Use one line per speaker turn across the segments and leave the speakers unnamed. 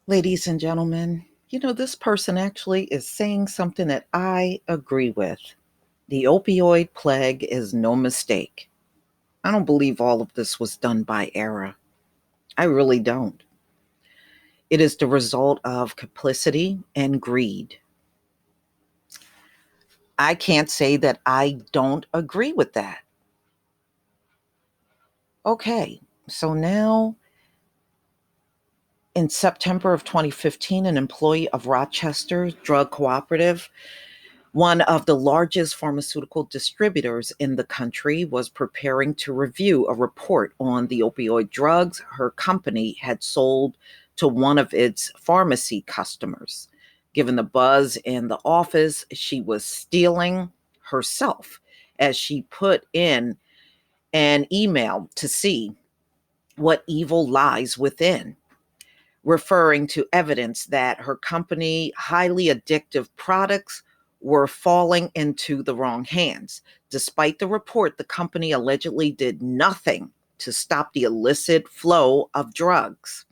Ladies and gentlemen, this person actually is saying something that I agree with. The opioid plague is no mistake. I don't believe all of this was done by error. I really don't. It is the result of complicity and greed. I can't say that I don't agree with that. Okay, so now in September of 2015, an employee of Rochester Drug Cooperative, one of the largest pharmaceutical distributors in the country, was preparing to review a report on the opioid drugs her company had sold to one of its pharmacy customers. Given the buzz in the office, she was stealing herself as she put in an email to see what evil lies within, referring to evidence that her company highly addictive products were falling into the wrong hands. Despite the report, the company allegedly did nothing to stop the illicit flow of drugs.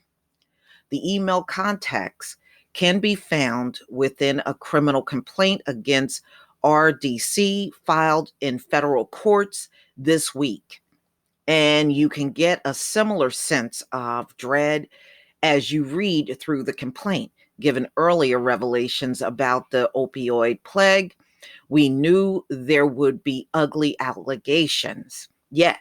The email contacts can be found within a criminal complaint against RDC filed in federal courts this week. And you can get a similar sense of dread as you read through the complaint. Given earlier revelations about the opioid plague, we knew there would be ugly allegations. Yet,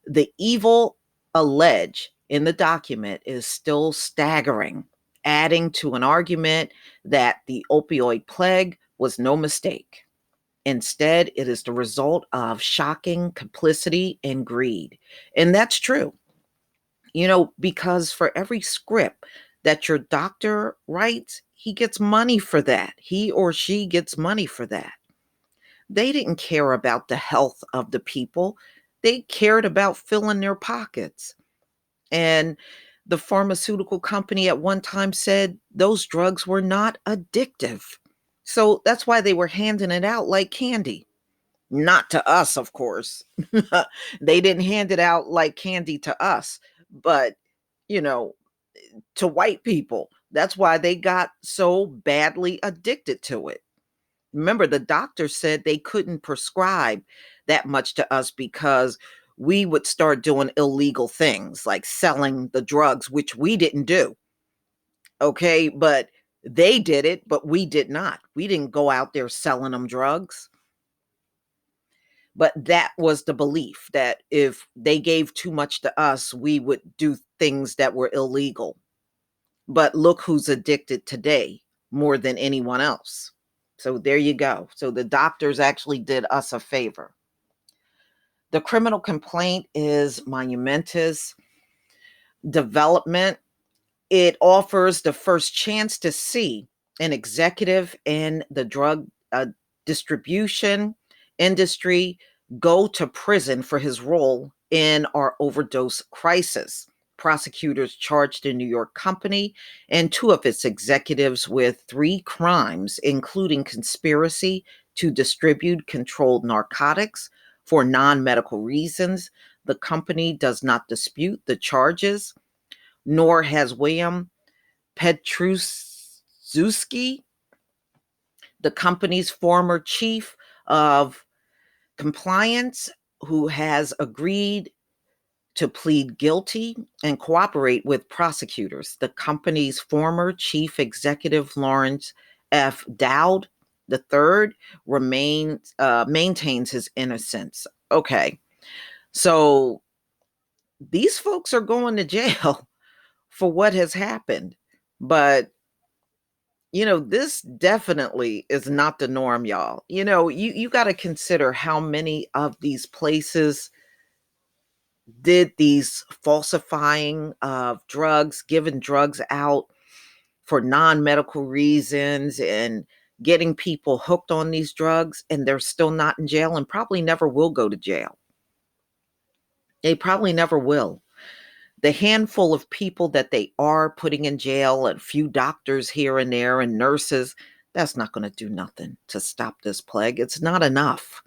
the evil alleged in the document is still staggering, adding to an argument that the opioid plague was no mistake. Instead, it is the result of shocking complicity and greed. And that's true, because for every script that your doctor writes, he gets money for that. He or she gets money for that. They didn't care about the health of the people, they cared about filling their pockets. And the pharmaceutical company at one time said those drugs were not addictive. So that's why they were handing it out like candy. Not to us, of course. They didn't hand it out like candy to us, but you know, to white people. That's why they got so badly addicted to it. Remember, the doctor said they couldn't prescribe that much to us because we would start doing illegal things like selling the drugs, which we didn't do. Okay. But they did it, but we did not. We didn't go out there selling them drugs. But that was the belief that if they gave too much to us, we would do things that were illegal. But look who's addicted today more than anyone else. So there you go. So the doctors actually did us a favor. The criminal complaint is monumentous development. It offers the first chance to see an executive in the drug distribution industry go to prison for his role in our overdose crisis. Prosecutors charged a New York company and two of its executives with three crimes, including conspiracy to distribute controlled narcotics for non medical reasons. The company does not dispute the charges, nor has William Petruszewski, the company's former chief of compliance, who has agreed to plead guilty and cooperate with prosecutors. The company's former chief executive, Lawrence F. Dowd III, maintains his innocence. Okay, so these folks are going to jail for what has happened. But this definitely is not the norm, y'all. You got to consider how many of these places did these falsifying of drugs, giving drugs out for non-medical reasons and getting people hooked on these drugs, and they're still not in jail and probably never will go to jail. They probably never will. The handful of people that they are putting in jail, a few doctors here and there and nurses, that's not going to do nothing to stop this plague. It's not enough.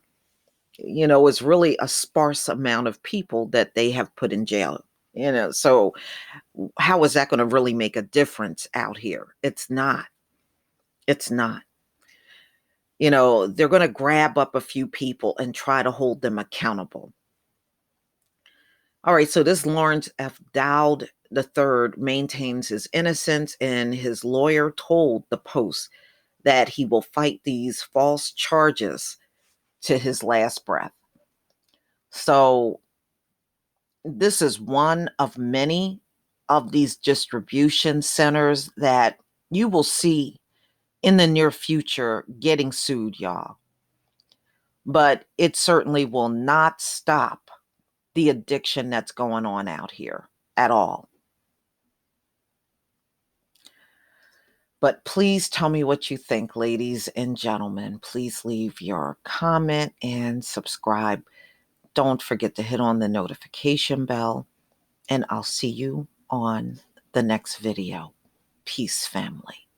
It's really a sparse amount of people that they have put in jail. So how is that going to really make a difference out here? It's not. It's not. They're going to grab up a few people and try to hold them accountable. All right, so this Lawrence F. Dowd III maintains his innocence, and his lawyer told the Post that he will fight these false charges to his last breath. So this is one of many of these distribution centers that you will see in the near future getting sued, y'all. But it certainly will not stop the addiction that's going on out here at all. But please tell me what you think, ladies and gentlemen. Please leave your comment and subscribe. Don't forget to hit on the notification bell, and I'll see you on the next video. Peace, family.